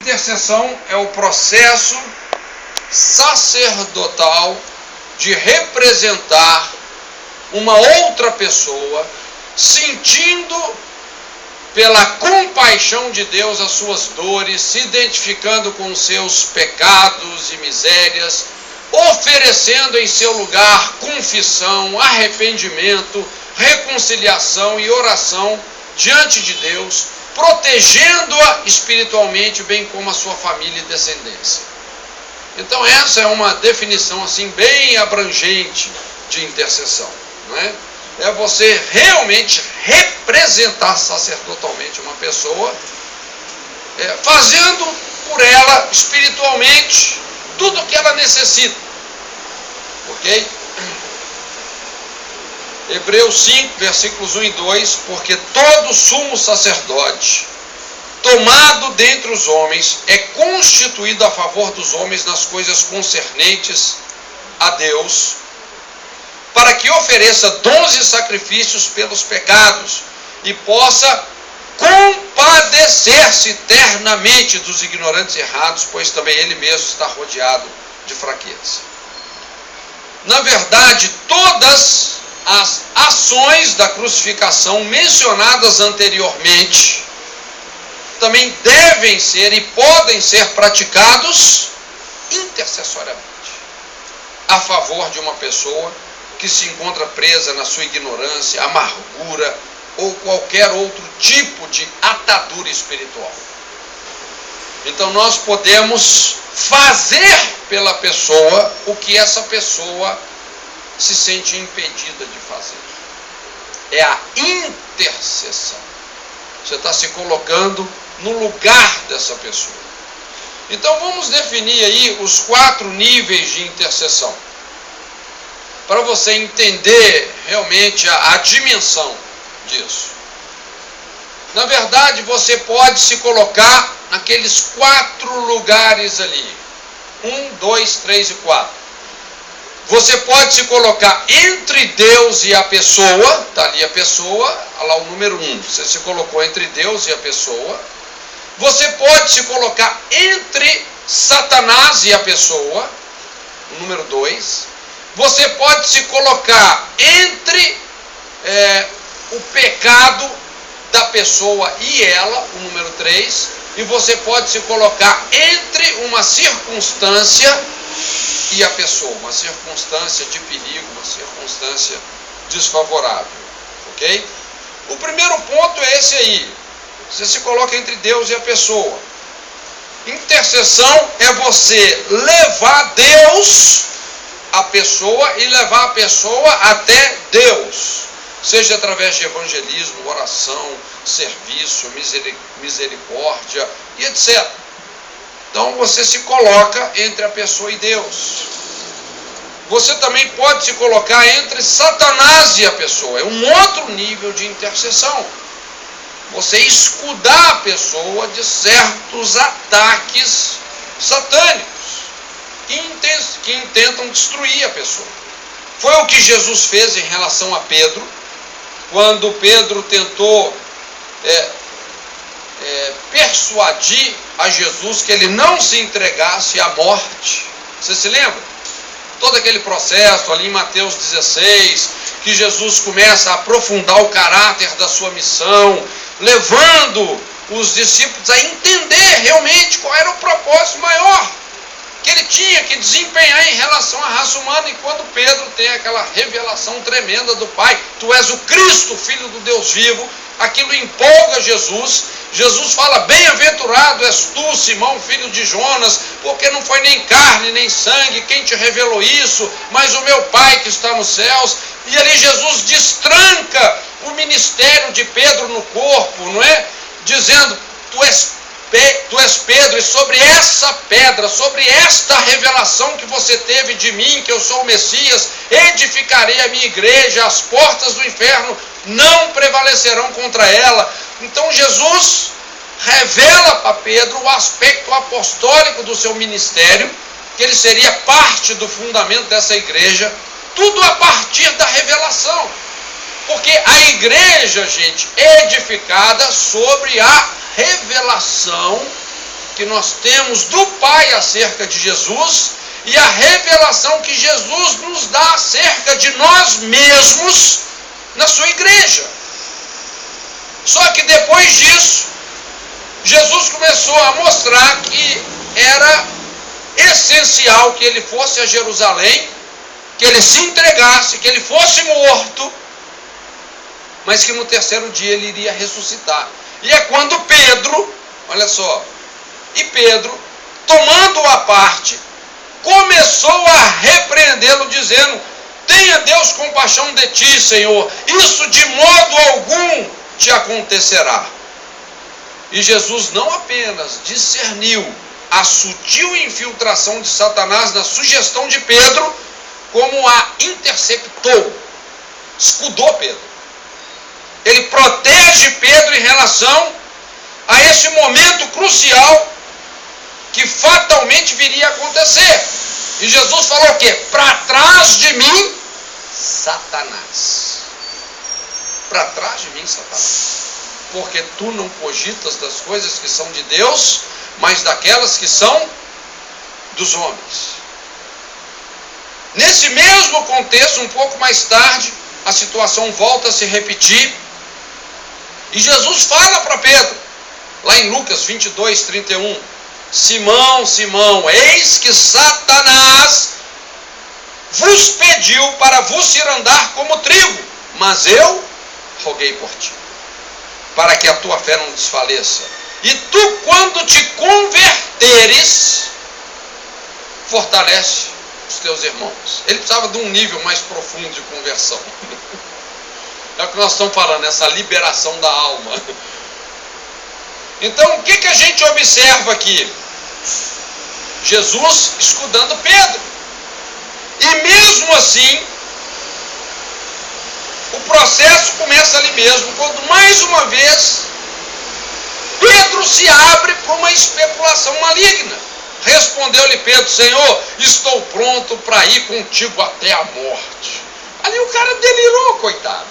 Intercessão é o processo sacerdotal de representar uma outra pessoa, sentindo pela compaixão de Deus as suas dores, se identificando com os seus pecados e misérias, oferecendo em seu lugar confissão, arrependimento, reconciliação e oração diante de Deus, protegendo-a espiritualmente, bem como a sua família e descendência. Então essa é uma definição assim bem abrangente de intercessão, não é? É você realmente representar sacerdotalmente uma pessoa, fazendo por ela espiritualmente tudo o que ela necessita. Ok? Hebreus 5, versículos 1 e 2, porque todo sumo sacerdote, tomado dentre os homens, é constituído a favor dos homens nas coisas concernentes a Deus, para que ofereça dons e sacrifícios pelos pecados, e possa compadecer-se eternamente dos ignorantes e errados, pois também ele mesmo está rodeado de fraqueza. Na verdade, todas as ações da crucificação mencionadas anteriormente também devem ser e podem ser praticados intercessoriamente a favor de uma pessoa que se encontra presa na sua ignorância, amargura ou qualquer outro tipo de atadura espiritual. Então nós podemos fazer pela pessoa o que essa pessoa se sente impedida de fazer. É a intercessão. Você está se colocando no lugar dessa pessoa. Então vamos definir aí os 4 níveis de intercessão, para você entender realmente a dimensão disso. Na verdade, você pode se colocar naqueles 4 lugares ali. 1, 2, 3 e 4. Você pode se colocar entre Deus e a pessoa, está ali a pessoa, olha lá o número 1, você se colocou entre Deus e a pessoa. Você pode se colocar entre Satanás e a pessoa, o número 2. Você pode se colocar entre o pecado da pessoa e ela, o número 3. E você pode se colocar entre uma circunstância e a pessoa, uma circunstância de perigo, uma circunstância desfavorável, ok? O primeiro ponto é esse aí, você se coloca entre Deus e a pessoa. Intercessão é você levar Deus à pessoa e levar a pessoa até Deus, seja através de evangelismo, oração, serviço, misericórdia e etc. Então você se coloca entre a pessoa e Deus. Você também pode se colocar entre Satanás e a pessoa. É um outro nível de intercessão. Você escudar a pessoa de certos ataques satânicos que intentam destruir a pessoa. Foi o que Jesus fez em relação a Pedro, quando Pedro tentou persuadir a Jesus que ele não se entregasse à morte. Você se lembra? Todo aquele processo ali em Mateus 16, que Jesus começa a aprofundar o caráter da sua missão, levando os discípulos a entender realmente qual era o propósito maior que ele tinha que desempenhar em relação à raça humana. E quando Pedro tem aquela revelação tremenda do Pai, tu és o Cristo, Filho do Deus vivo, aquilo empolga Jesus. Jesus fala, bem-aventurado és tu, Simão, filho de Jonas, porque não foi nem carne, nem sangue quem te revelou isso, mas o meu Pai que está nos céus. E ali Jesus destranca o ministério de Pedro no corpo, não é? Dizendo, tu és Pedro, e sobre essa pedra, sobre esta revelação que você teve de mim, que eu sou o Messias, edificarei a minha igreja, as portas do inferno não prevalecerão contra ela. Então Jesus revela para Pedro o aspecto apostólico do seu ministério, que ele seria parte do fundamento dessa igreja, tudo a partir da revelação. Porque a igreja, gente, é edificada sobre a revelação que nós temos do Pai acerca de Jesus e a revelação que Jesus nos dá acerca de nós mesmos na sua igreja. Só que depois disso, Jesus começou a mostrar que era essencial que ele fosse a Jerusalém, que ele se entregasse, que ele fosse morto, mas que no terceiro dia ele iria ressuscitar. E é quando Pedro, olha só, e Pedro, tomando-o à parte, começou a repreendê-lo, dizendo: tenha Deus compaixão de ti, Senhor, isso de modo algum te acontecerá. E Jesus não apenas discerniu a sutil infiltração de Satanás na sugestão de Pedro, como a interceptou, escudou Pedro. Ele protege Pedro em relação a esse momento crucial que fatalmente viria a acontecer. E Jesus falou o quê? Para trás de mim, Satanás. Para trás de mim, Satanás. Porque tu não cogitas das coisas que são de Deus, mas daquelas que são dos homens. Nesse mesmo contexto, um pouco mais tarde, a situação volta a se repetir. E Jesus fala para Pedro, lá em Lucas 22, 31, Simão, Simão, eis que Satanás vos pediu para vos ir andar como trigo, mas eu roguei por ti, para que a tua fé não desfaleça. E tu, quando te converteres, fortalece os teus irmãos. Ele precisava de um nível mais profundo de conversão. É o que nós estamos falando, essa liberação da alma. Então, o que a gente observa aqui? Jesus escudando Pedro. E mesmo assim, o processo começa ali mesmo, quando mais uma vez Pedro se abre para uma especulação maligna. Respondeu-lhe Pedro: Senhor, estou pronto para ir contigo até a morte. Ali o cara delirou, coitado.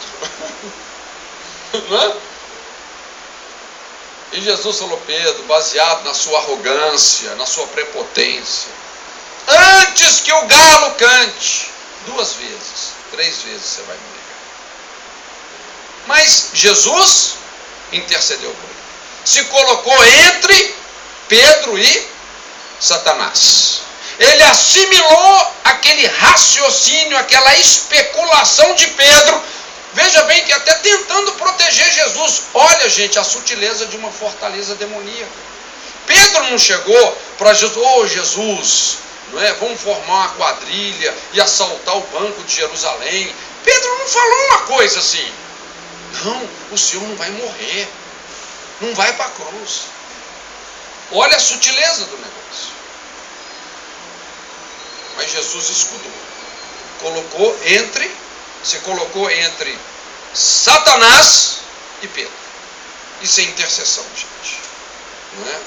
Não é? E Jesus falou: Pedro, baseado na sua arrogância, na sua prepotência, antes que o galo cante 2 vezes, 3 vezes você vai me negar. Mas Jesus intercedeu por ele. Se colocou entre Pedro e Satanás. Ele assimilou aquele raciocínio, aquela especulação de Pedro. Veja bem que até tentando proteger Jesus. Olha, gente, a sutileza de uma fortaleza demoníaca. Pedro não chegou para Jesus: ô Jesus, não é? Vamos formar uma quadrilha e assaltar o banco de Jerusalém. Pedro não falou uma coisa assim: não, o Senhor não vai morrer, não vai para a cruz. Olha a sutileza do negócio. Mas Jesus escudou, se colocou entre Satanás e Pedro. Isso é intercessão, gente. Não é?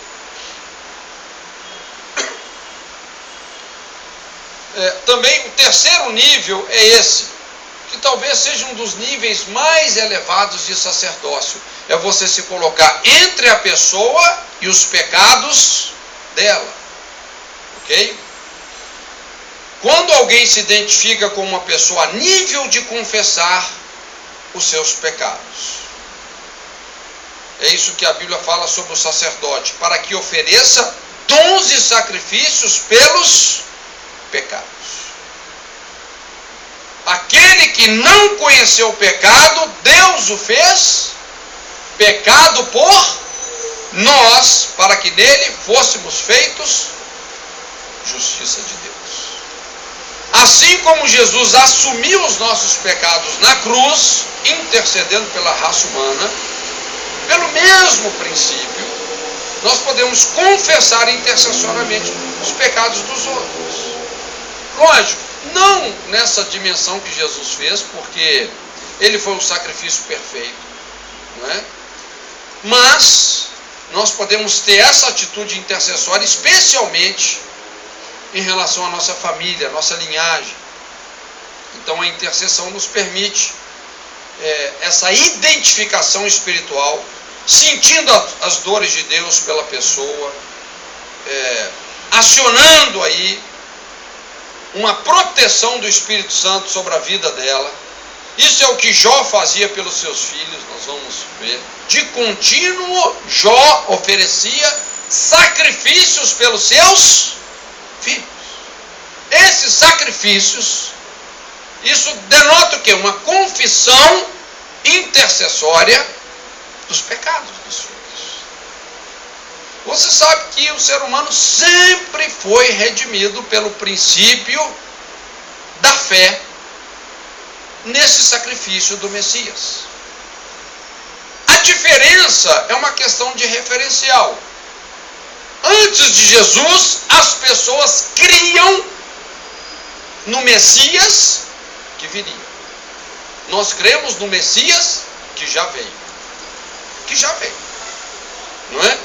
Também o terceiro nível é esse, que talvez seja um dos níveis mais elevados de sacerdócio. É você se colocar entre a pessoa e os pecados dela. Ok? Quando alguém se identifica como uma pessoa a nível de confessar os seus pecados. É isso que a Bíblia fala sobre o sacerdote, para que ofereça dons e sacrifícios pelos pecados. Aquele que não conheceu o pecado, Deus o fez pecado por nós, para que nele fôssemos feitos justiça de Deus. Assim como Jesus assumiu os nossos pecados na cruz, intercedendo pela raça humana, pelo mesmo princípio, nós podemos confessar intercessoriamente os pecados dos outros. Lógico, não nessa dimensão que Jesus fez, porque ele foi um sacrifício perfeito, não é? Mas nós podemos ter essa atitude intercessória, especialmente em relação à nossa família, à nossa linhagem. Então a intercessão nos permite essa identificação espiritual, sentindo as dores de Deus pela pessoa, acionando aí uma proteção do Espírito Santo sobre a vida dela. Isso é o que Jó fazia pelos seus filhos, nós vamos ver. De contínuo, Jó oferecia sacrifícios pelos seus filhos. Esses sacrifícios, isso denota o quê? Uma confissão intercessória dos pecados dos filhos. Você sabe que o ser humano sempre foi redimido pelo princípio da fé nesse sacrifício do Messias. A diferença é uma questão de referencial. Antes de Jesus, as pessoas criam no Messias que viria. Nós cremos no Messias que já veio. Que já veio. Não é?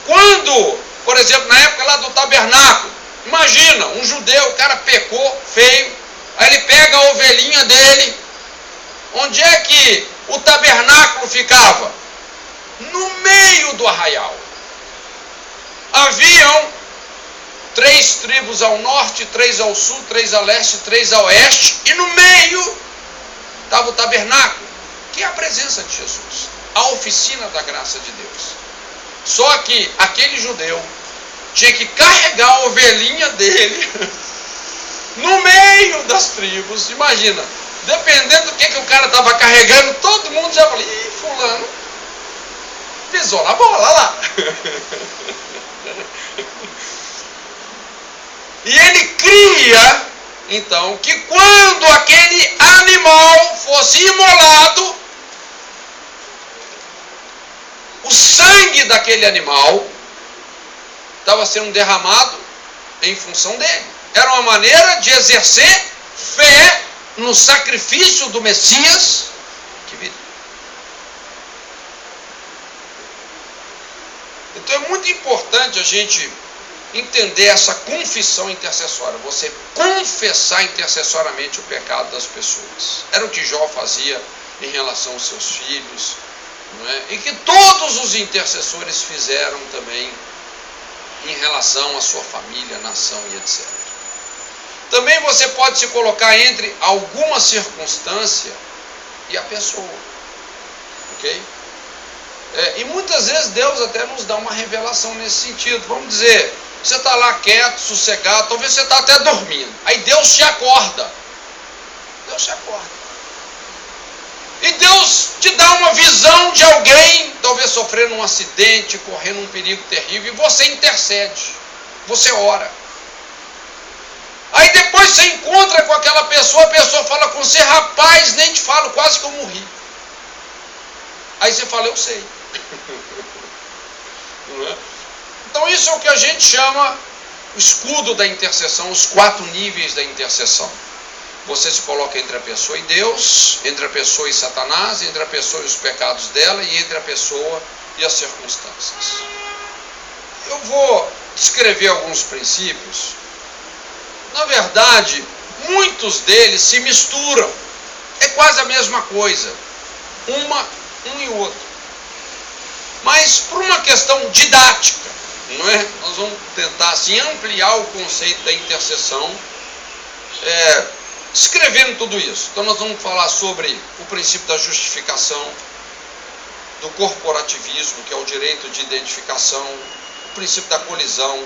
Quando, por exemplo, na época lá do tabernáculo, imagina, um judeu, o cara pecou, feio, aí ele pega a ovelhinha dele. Onde é que o tabernáculo ficava? No meio do arraial. Haviam 3 tribos ao norte, 3 ao sul, 3 a leste, 3 a oeste, e no meio estava o tabernáculo, que é a presença de Jesus, a oficina da graça de Deus. Só que aquele judeu tinha que carregar a ovelhinha dele no meio das tribos. Imagina, dependendo do que o cara estava carregando, todo mundo já falou: ih, fulano pisou na bola lá. E ele cria, então, que quando aquele animal fosse imolado, o sangue daquele animal estava sendo derramado em função dele. Era uma maneira de exercer fé no sacrifício do Messias que viria. Então é muito importante a gente entender essa confissão intercessória, você confessar intercessoriamente o pecado das pessoas. Era o que Jó fazia em relação aos seus filhos, não é? E que todos os intercessores fizeram também em relação à sua família, nação e etc. Também você pode se colocar entre alguma circunstância e a pessoa, ok? E muitas vezes Deus até nos dá uma revelação nesse sentido. Vamos dizer, você está lá quieto, sossegado, talvez você está até dormindo. Aí Deus te acorda. Deus te acorda. E Deus te dá uma visão de alguém, talvez sofrendo um acidente, correndo um perigo terrível, e você intercede. Você ora. Aí depois você encontra com aquela pessoa, a pessoa fala com você: rapaz, nem te falo, quase que eu morri. Aí você fala: eu sei. Não é? Então isso é o que a gente chama o escudo da intercessão, os 4 níveis da intercessão. Você se coloca entre a pessoa e Deus, entre a pessoa e Satanás, entre a pessoa e os pecados dela, e entre a pessoa e as circunstâncias. Eu vou descrever alguns princípios. Na verdade, muitos deles se misturam. É quase a mesma coisa. Um e o outro. Mas por uma questão didática, não é? Nós vamos tentar assim ampliar o conceito da intercessão, escrevendo tudo isso. Então nós vamos falar sobre o princípio da justificação, do corporativismo, que é o direito de identificação, o princípio da colisão,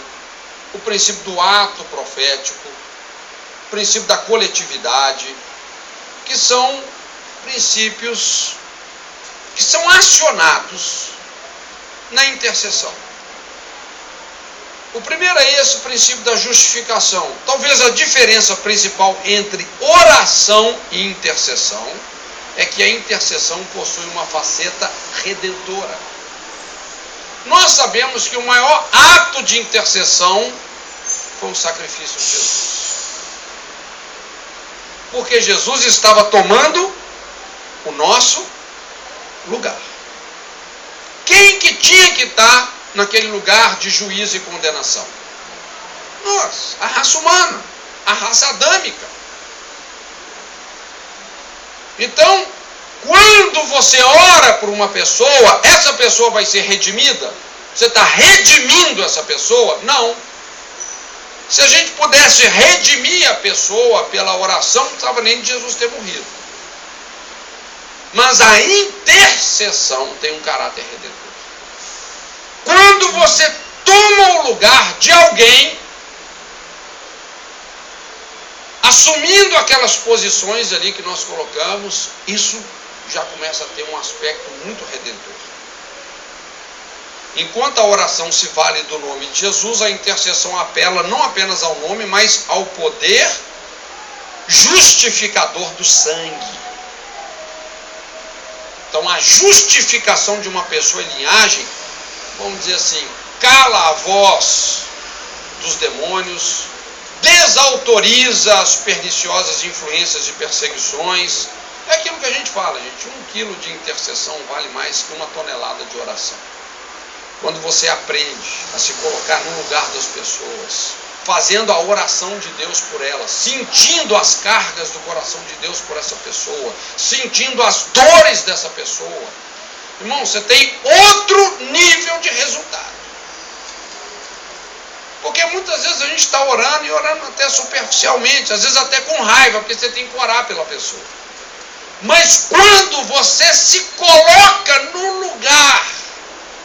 o princípio do ato profético, o princípio da coletividade, que são princípios que são acionados na intercessão. O primeiro é esse, o princípio da justificação. Talvez a diferença principal entre oração e intercessão é que a intercessão possui uma faceta redentora. Nós sabemos que o maior ato de intercessão foi o sacrifício de Jesus. Porque Jesus estava tomando o nosso lugar. Quem que tinha que estar naquele lugar de juízo e condenação? Nós, a raça humana, a raça adâmica. Então, quando você ora por uma pessoa, essa pessoa vai ser redimida? Você está redimindo essa pessoa? Não. Se a gente pudesse redimir a pessoa pela oração, não precisava nem de Jesus ter morrido. Mas a intercessão tem um caráter redentor. Quando você toma o lugar de alguém, assumindo aquelas posições ali que nós colocamos, isso já começa a ter um aspecto muito redentor. Enquanto a oração se vale do nome de Jesus, a intercessão apela não apenas ao nome, mas ao poder justificador do sangue. Então, a justificação de uma pessoa em linhagem, vamos dizer assim, cala a voz dos demônios, desautoriza as perniciosas influências e perseguições. É aquilo que a gente fala, gente, 1 quilo de intercessão vale mais que 1 tonelada de oração. Quando você aprende a se colocar no lugar das pessoas, fazendo a oração de Deus por elas, sentindo as cargas do coração de Deus por essa pessoa, sentindo as dores dessa pessoa, irmão, você tem outro nível de resultado. Porque muitas vezes a gente está orando e orando até superficialmente, às vezes até com raiva, porque você tem que orar pela pessoa. Mas quando você se coloca no lugar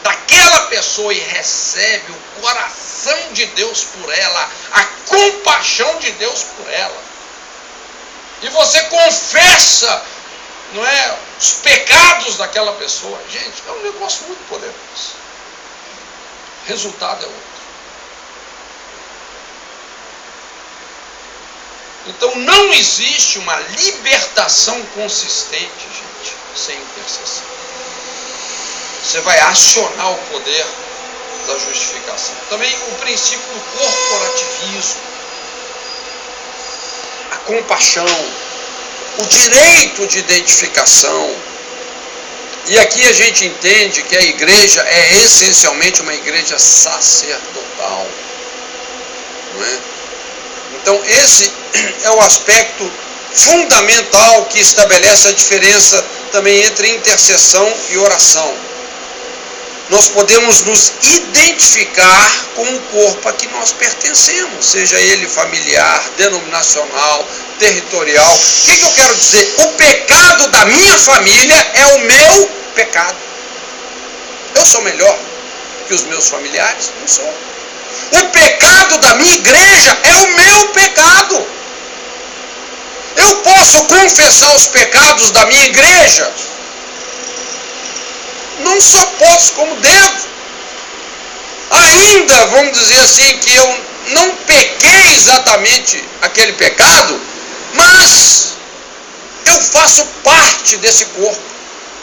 daquela pessoa e recebe o coração de Deus por ela, a compaixão de Deus por ela, e você confessa, não é, os pecados daquela pessoa, gente, é um negócio muito poderoso. O resultado é outro. Então não existe uma libertação consistente, gente, sem intercessão. Você vai acionar o poder da justificação. Também o princípio do corporativismo, a compaixão, o direito de identificação. E aqui a gente entende que a igreja é essencialmente uma igreja sacerdotal, não é? Então esse é o aspecto fundamental que estabelece a diferença também entre intercessão e oração. Nós podemos nos identificar com o corpo a que nós pertencemos, seja ele familiar, denominacional, territorial. O que eu quero dizer? O pecado da minha família é o meu pecado. Eu sou melhor que os meus familiares? Não sou. O pecado da minha igreja é o meu pecado. Eu posso confessar os pecados da minha igreja? Não só posso, como devo. Ainda, vamos dizer assim, que eu não pequei exatamente aquele pecado, mas eu faço parte desse corpo.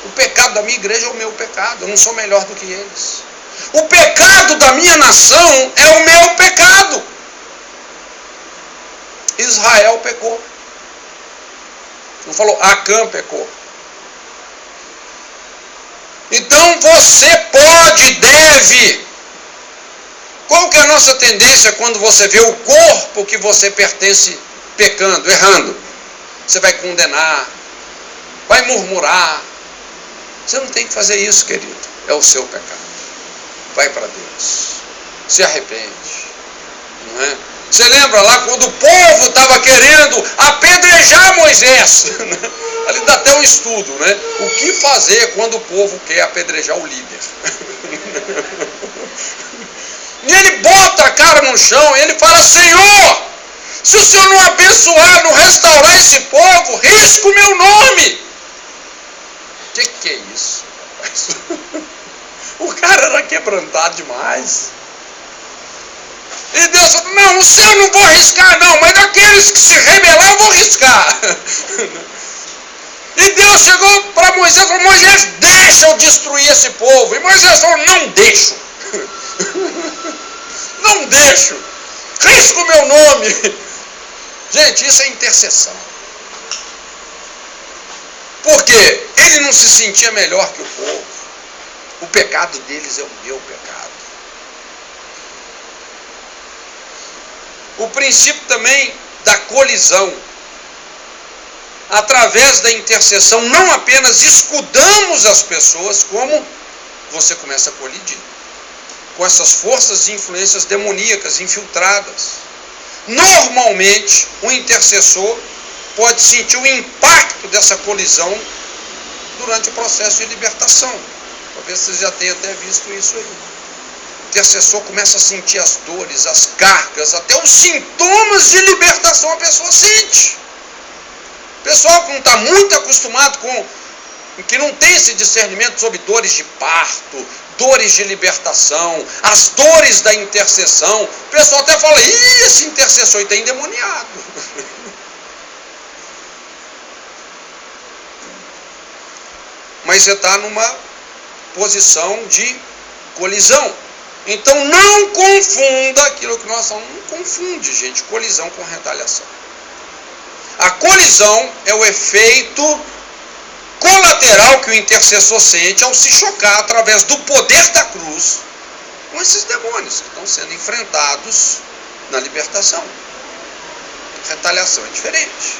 O pecado da minha igreja é o meu pecado, eu não sou melhor do que eles. O pecado da minha nação é o meu pecado. Israel pecou. Não falou, Acã pecou. Então você pode e deve. Qual que é a nossa tendência quando você vê o corpo que você pertence pecando, errando? Você vai condenar, vai murmurar. Você não tem que fazer isso, querido. É o seu pecado. Vai para Deus. Se arrepende. Não é? Você lembra lá quando o povo estava querendo apedrejar Moisés? Ali dá até um estudo, né? O que fazer quando o povo quer apedrejar o líder? E ele bota a cara no chão e ele fala, Senhor, se o Senhor não abençoar, não restaurar esse povo, risca o meu nome. Que é isso, rapaz? O cara era quebrantado demais. E Deus falou, não, o céu não vou arriscar não, mas daqueles que se rebelar eu vou arriscar. E Deus chegou para Moisés e falou, Moisés, deixa eu destruir esse povo. E Moisés falou, não deixo. Não deixo. Risco o meu nome. Gente, isso é intercessão. Porque ele não se sentia melhor que o povo. O pecado deles é o meu pecado. O princípio também da colisão. Através da intercessão, não apenas escudamos as pessoas, como você começa a colidir com essas forças e influências demoníacas infiltradas. Normalmente, o intercessor pode sentir o impacto dessa colisão durante o processo de libertação. Talvez vocês já tenham até visto isso aí. O intercessor começa a sentir as dores, as cargas, até os sintomas de libertação a pessoa sente. O pessoal que não está muito acostumado com, que não tem esse discernimento sobre dores de parto, dores de libertação, as dores da intercessão, o pessoal até fala, esse intercessor está endemoniado. Mas você está numa posição de colisão. Então não confunda aquilo que nós falamos. Não confunde, gente, colisão com retaliação. A colisão é o efeito colateral que o intercessor sente ao se chocar através do poder da cruz com esses demônios que estão sendo enfrentados na libertação. Retaliação é diferente.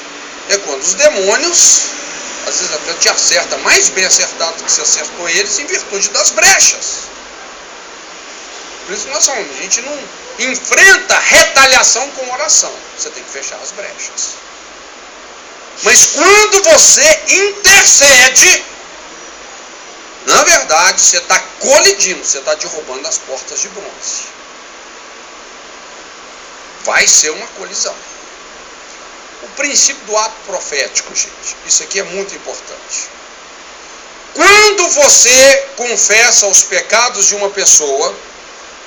É quando os demônios, às vezes até te acerta mais bem acertado do que você acertou eles em virtude das brechas. Por isso que nós falamos, a gente não enfrenta retaliação com oração. Você tem que fechar as brechas. Mas quando você intercede, na verdade, você está colidindo, você está derrubando as portas de bronze. Vai ser uma colisão. O princípio do ato profético, gente, isso aqui é muito importante. Quando você confessa os pecados de uma pessoa,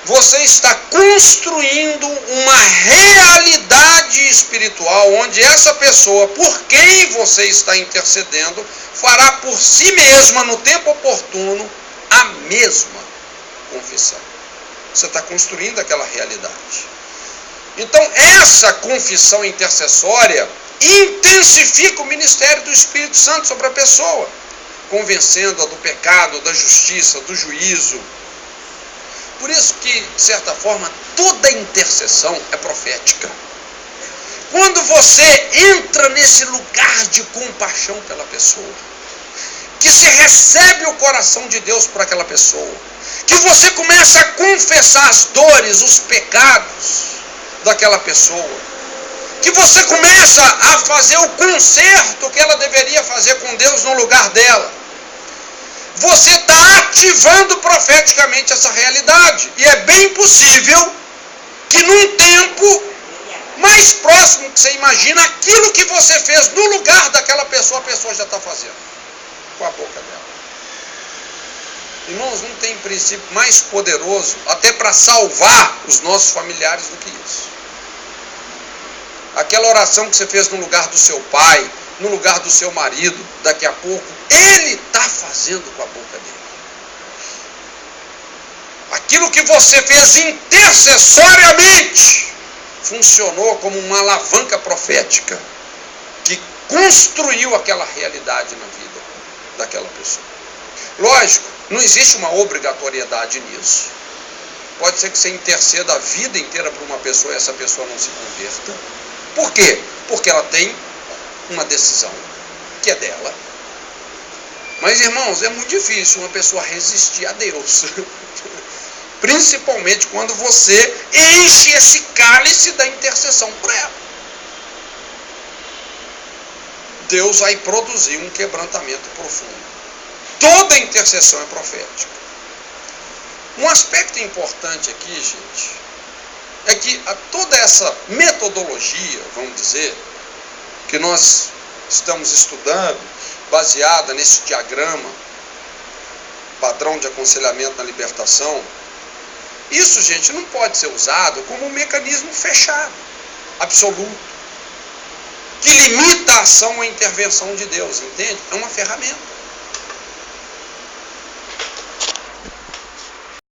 você está construindo uma realidade espiritual onde essa pessoa, por quem você está intercedendo, fará por si mesma, no tempo oportuno, a mesma confissão. Você está construindo aquela realidade. Então, essa confissão intercessória intensifica o ministério do Espírito Santo sobre a pessoa, convencendo-a do pecado, da justiça, do juízo. Por isso que, de certa forma, toda intercessão é profética. Quando você entra nesse lugar de compaixão pela pessoa, que se recebe o coração de Deus por aquela pessoa, que você começa a confessar as dores, os pecados daquela pessoa, que você começa a fazer o conserto que ela deveria fazer com Deus no lugar dela, você está ativando profeticamente essa realidade. E é bem possível que num tempo mais próximo que você imagina, aquilo que você fez no lugar daquela pessoa, a pessoa já está fazendo com a boca dela. Irmãos, não tem princípio mais poderoso até para salvar os nossos familiares do que isso. Aquela oração que você fez no lugar do seu pai, no lugar do seu marido, daqui a pouco, ele está fazendo com a boca dele. Aquilo que você fez intercessoriamente funcionou como uma alavanca profética que construiu aquela realidade na vida daquela pessoa. Lógico, não existe uma obrigatoriedade nisso. Pode ser que você interceda a vida inteira para uma pessoa e essa pessoa não se converta. Por quê? Porque ela tem uma decisão que é dela. Mas, irmãos, é muito difícil uma pessoa resistir a Deus. Principalmente quando você enche esse cálice da intercessão por ela. Deus vai produzir um quebrantamento profundo. Toda intercessão é profética. Um aspecto importante aqui, gente, é que toda essa metodologia, vamos dizer, que nós estamos estudando, baseada nesse diagrama, padrão de aconselhamento na libertação, isso, gente, não pode ser usado como um mecanismo fechado, absoluto, que limita a ação ou a intervenção de Deus, entende? É uma ferramenta.